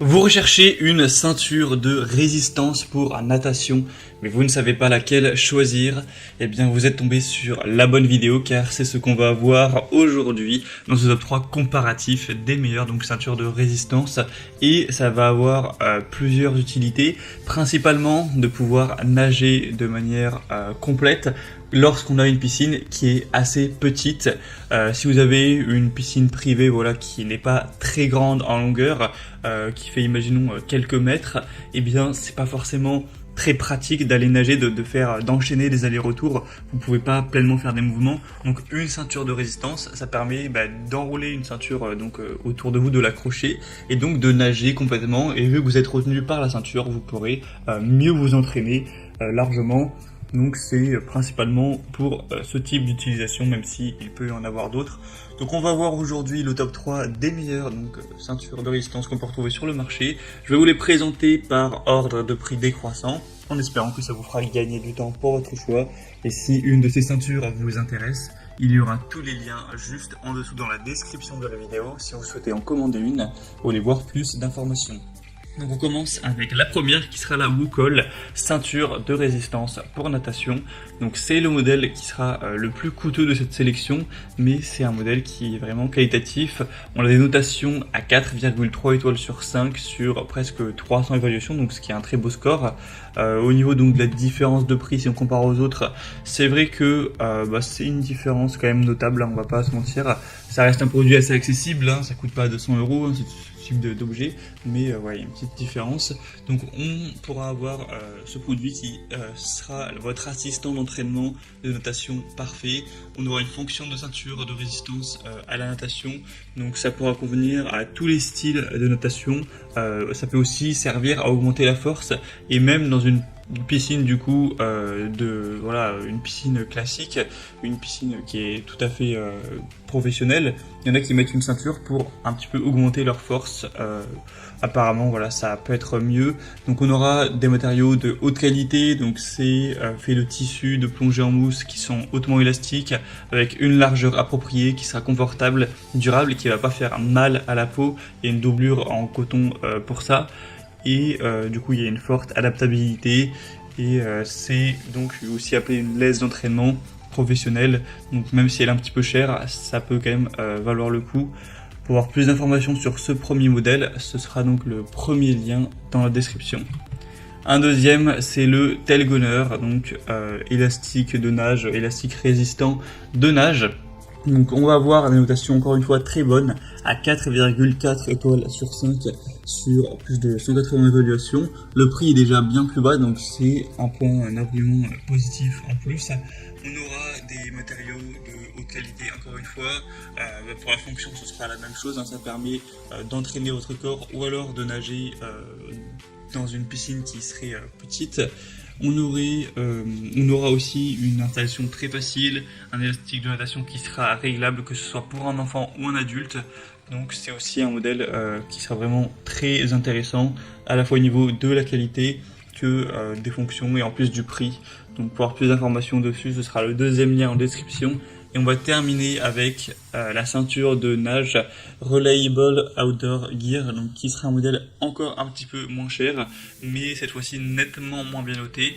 Vous recherchez une ceinture de résistance pour natation, mais vous ne savez pas laquelle choisir. Eh bien, vous êtes tombé sur la bonne vidéo car c'est ce qu'on va voir aujourd'hui dans ce top 3 comparatif des meilleures ceintures de résistance. Et ça va avoir plusieurs utilités, principalement de pouvoir nager de manière complète lorsqu'on a une piscine qui est assez petite. Si vous avez une piscine privée qui n'est pas très grande en longueur, qui fait imaginons quelques mètres, eh bien c'est pas forcément très pratique d'aller nager, d'enchaîner des allers-retours. Vous pouvez pas pleinement faire des mouvements. Donc une ceinture de résistance, ça permet d'enrouler une ceinture autour de vous, de l'accrocher et donc de nager complètement. Et vu que vous êtes retenu par la ceinture, vous pourrez mieux vous entraîner largement. Donc c'est principalement pour ce type d'utilisation, même s'il peut y en avoir d'autres. Donc on va voir aujourd'hui le top 3 des meilleures ceintures de résistance qu'on peut retrouver sur le marché. Je vais vous les présenter par ordre de prix décroissant, en espérant que ça vous fera gagner du temps pour votre choix. Et si une de ces ceintures vous intéresse, il y aura tous les liens juste en dessous dans la description de la vidéo si vous souhaitez en commander une ou aller voir plus d'informations. Donc on commence avec la première qui sera la Wukol, ceinture de résistance pour natation. Donc c'est le modèle qui sera le plus coûteux de cette sélection, mais c'est un modèle qui est vraiment qualitatif. On a des notations à 4,3 étoiles sur 5 sur presque 300 évaluations, donc ce qui est un très beau score. Au niveau de la différence de prix, si on compare aux autres, c'est vrai que c'est une différence quand même notable, on va pas se mentir. Ça reste un produit assez accessible, ça coûte pas 200 €, c'est ce type d'objet, mais il y a une petite différence. Donc on pourra avoir ce produit qui sera votre assistant d'entraînement de natation parfait. On aura une fonction de ceinture de résistance à la natation, donc ça pourra convenir à tous les styles de natation. Ça peut aussi servir à augmenter la force, et même dans une piscine une piscine classique, une piscine qui est tout à fait professionnelle. Il y en a qui mettent une ceinture pour un petit peu augmenter leur force. Apparemment ça peut être mieux. Donc on aura des matériaux de haute qualité, donc c'est fait de tissus de plongée en mousse qui sont hautement élastiques, avec une largeur appropriée, qui sera confortable, durable et qui va pas faire mal à la peau. Il y a une doublure en coton pour ça. Et du coup il y a une forte adaptabilité, et c'est donc aussi appelé une laisse d'entraînement professionnelle. Donc même si elle est un petit peu chère, ça peut quand même valoir le coup. Pour avoir plus d'informations sur ce premier modèle, ce sera donc le premier lien dans la description. Un deuxième, c'est le Telgoner, donc élastique de nage, élastique résistant de nage. Donc on va avoir des notations encore une fois très bonnes, à 4,4 étoiles sur 5 sur plus de 180 évaluations. Le prix est déjà bien plus bas, donc c'est un argument positif en plus. On aura des matériaux de haute qualité encore une fois. Pour la fonction ce sera la même chose, ça permet d'entraîner votre corps ou alors de nager dans une piscine qui serait petite. On aura aussi une installation très facile, un élastique de natation qui sera réglable, que ce soit pour un enfant ou un adulte. Donc c'est aussi un modèle qui sera vraiment très intéressant, à la fois au niveau de la qualité que des fonctions et en plus du prix. Donc pour avoir plus d'informations dessus, ce sera le deuxième lien en description. Et on va terminer avec la ceinture de nage Reliable Outdoor Gear, donc qui sera un modèle encore un petit peu moins cher, mais cette fois-ci nettement moins bien noté,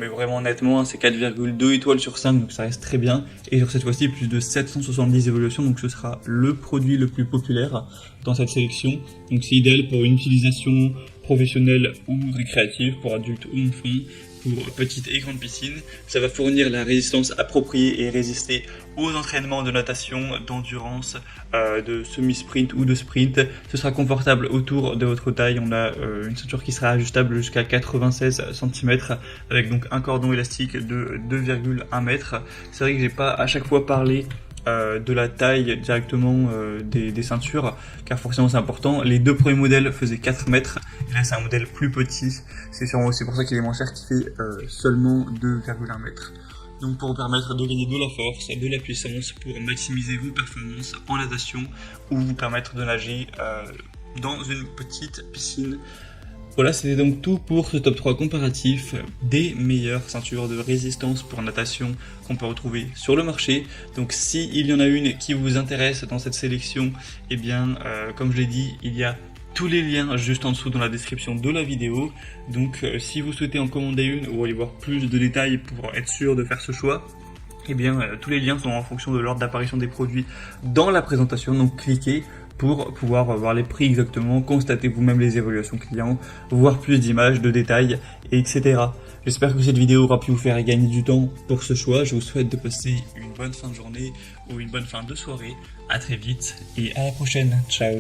mais vraiment nettement, c'est 4,2 étoiles sur 5, donc ça reste très bien. Et sur cette fois-ci, plus de 770 évaluations, donc ce sera le produit le plus populaire dans cette sélection. Donc c'est idéal pour une utilisation professionnelle ou récréative, pour adultes ou enfants, pour petite et grande piscine. Ça va fournir la résistance appropriée et résister aux entraînements de natation, d'endurance, de semi-sprint ou de sprint. Ce sera confortable autour de votre taille. On a une ceinture qui sera ajustable jusqu'à 96 cm, avec donc un cordon élastique de 2,1 mètres. C'est vrai que j'ai pas à chaque fois parlé de la taille directement des ceintures, car forcément c'est important. Les deux premiers modèles faisaient 4 mètres, et là c'est un modèle plus petit, c'est sûrement aussi pour ça qu'il est moins cher, qui fait seulement 2,1 mètres. Donc pour vous permettre de gagner de la force, de la puissance, pour maximiser vos performances en natation, ou vous permettre de nager dans une petite piscine. Voilà, c'était donc tout pour ce top 3 comparatif des meilleures ceintures de résistance pour natation qu'on peut retrouver sur le marché. Donc s'il y en a une qui vous intéresse dans cette sélection, eh bien comme je l'ai dit, il y a tous les liens juste en dessous dans la description de la vidéo. Donc si vous souhaitez en commander une ou aller voir plus de détails pour être sûr de faire ce choix, eh bien tous les liens sont en fonction de l'ordre d'apparition des produits dans la présentation, donc cliquez pour pouvoir voir les prix exactement, constater vous-même les évaluations clients, voir plus d'images, de détails, etc. J'espère que cette vidéo aura pu vous faire gagner du temps pour ce choix. Je vous souhaite de passer une bonne fin de journée ou une bonne fin de soirée. À très vite et à la prochaine. Ciao.